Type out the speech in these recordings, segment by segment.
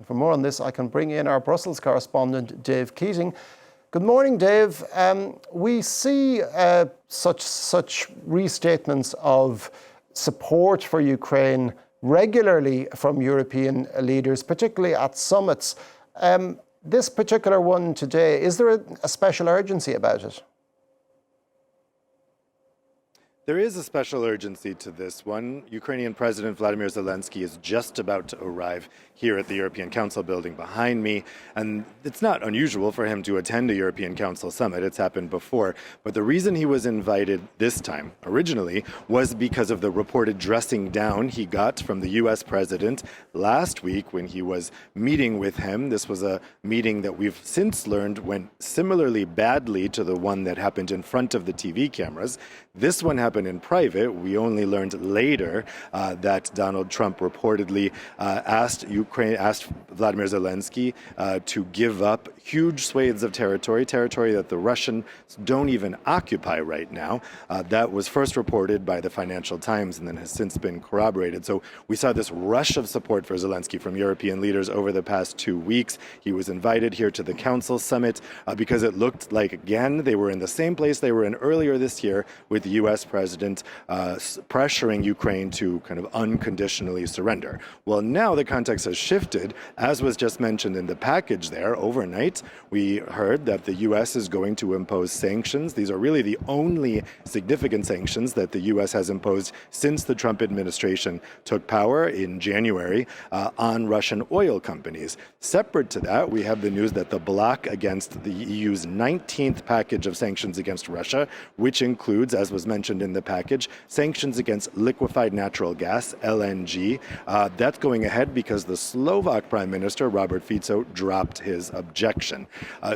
For more on this, I can bring in our Brussels correspondent, Dave Keating. Good morning, Dave. We see such restatements of support for Ukraine regularly from European leaders, particularly at summits. This particular one today, is there a special urgency about it? There is a special urgency to this one. Ukrainian President Vladimir Zelensky is just about to arrive here at the European Council building behind me, and it's not unusual for him to attend a European Council summit. It's happened before. But the reason he was invited this time, originally, was because of the reported dressing down he got from the US president last week when he was meeting with him. This was a meeting that we've since learned went similarly badly to the one that happened in front of the TV cameras. This one happened in private. We only learned later that Donald Trump reportedly asked Vladimir Zelensky to give up huge swathes of territory that the Russians don't even occupy right now. That was first reported by the Financial Times and then has since been corroborated. So we saw this rush of support for Zelensky from European leaders over the past 2 weeks. He was invited here to the Council summit because it looked like, again, they were in the same place they were in earlier this year with the U.S. president pressuring Ukraine to kind of unconditionally surrender. Well, now the context has shifted. As was just mentioned in the package there, overnight, we heard that the U.S. is going to impose sanctions. These are really the only significant sanctions that the U.S. has imposed since the Trump administration took power in January on Russian oil companies. Separate to that, we have the news that the bloc against the EU's 19th package of sanctions against Russia, which includes, as was mentioned in the package, sanctions against liquefied natural gas, LNG. That's going ahead because the Slovak Prime Minister, Robert Fico, dropped his objection.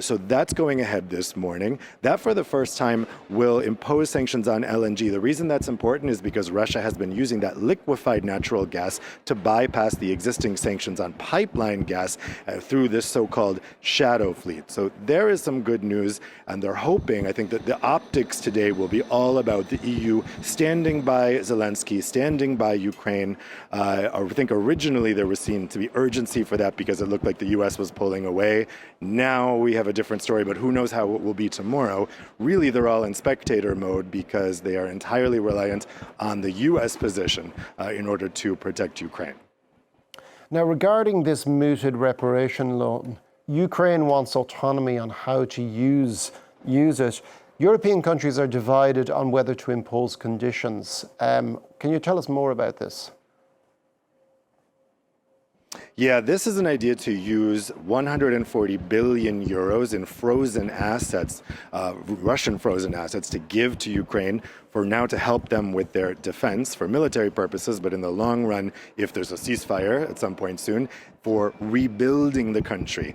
So that's going ahead this morning. That, for the first time, will impose sanctions on LNG. The reason that's important is because Russia has been using that liquefied natural gas to bypass the existing sanctions on pipeline gas through this so-called shadow fleet. So there is some good news, and they're hoping, I think, that the optics today will be all about the EU standing by Zelensky, standing by Ukraine. I think originally there was seen to be urgency for that because it looked like the US was pulling away. Now we have a different story, but who knows how it will be tomorrow. Really, they're all in spectator mode because they are entirely reliant on the US position in order to protect Ukraine. Now, regarding this mooted reparation loan, Ukraine wants autonomy on how to use it. European countries are divided on whether to impose conditions. Can you tell us more about this? Yeah, this is an idea to use 140 billion euros in frozen assets, Russian frozen assets, to give to Ukraine for now to help them with their defense for military purposes, but in the long run, if there's a ceasefire at some point soon, for rebuilding the country.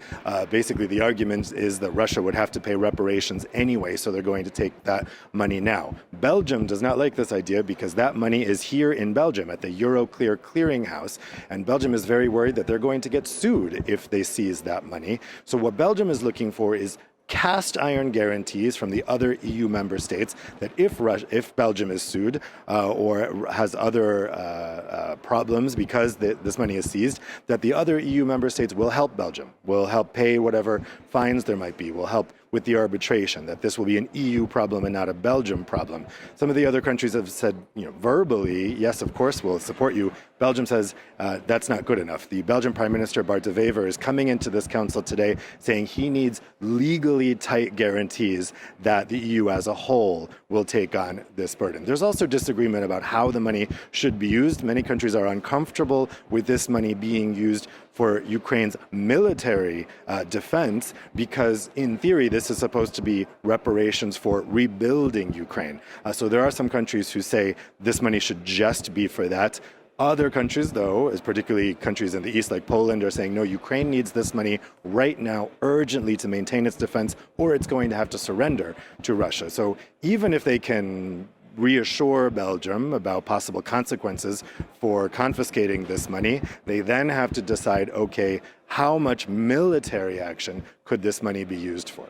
Basically, the argument is that Russia would have to pay reparations anyway, so they're going to take that money now. Belgium does not like this idea because that money is here in Belgium at the Euroclear clearinghouse, and Belgium is very worried that they're going to get sued if they seize that money. So what Belgium is looking for is cast iron guarantees from the other EU member states that if Belgium is sued or has other problems because this money is seized, that the other EU member states will help Belgium, will help pay whatever fines there might be, will help with the arbitration, that this will be an EU problem and not a Belgium problem. Some of the other countries have said, verbally, yes, of course, we'll support you. Belgium says that's not good enough. The Belgian Prime Minister, Bart de Wever, is coming into this council today saying he needs legally tight guarantees that the EU as a whole will take on this burden. There's also disagreement about how the money should be used. Many countries are uncomfortable with this money being used for Ukraine's military defense because, in theory, this is supposed to be reparations for rebuilding Ukraine. So there are some countries who say this money should just be for that. Other countries, though, as particularly countries in the east like Poland, are saying, no, Ukraine needs this money right now urgently to maintain its defense, or it's going to have to surrender to Russia. So even if they can reassure Belgium about possible consequences for confiscating this money, they then have to decide, okay, how much military action could this money be used for?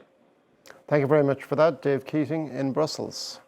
Thank you very much for that, Dave Keating in Brussels.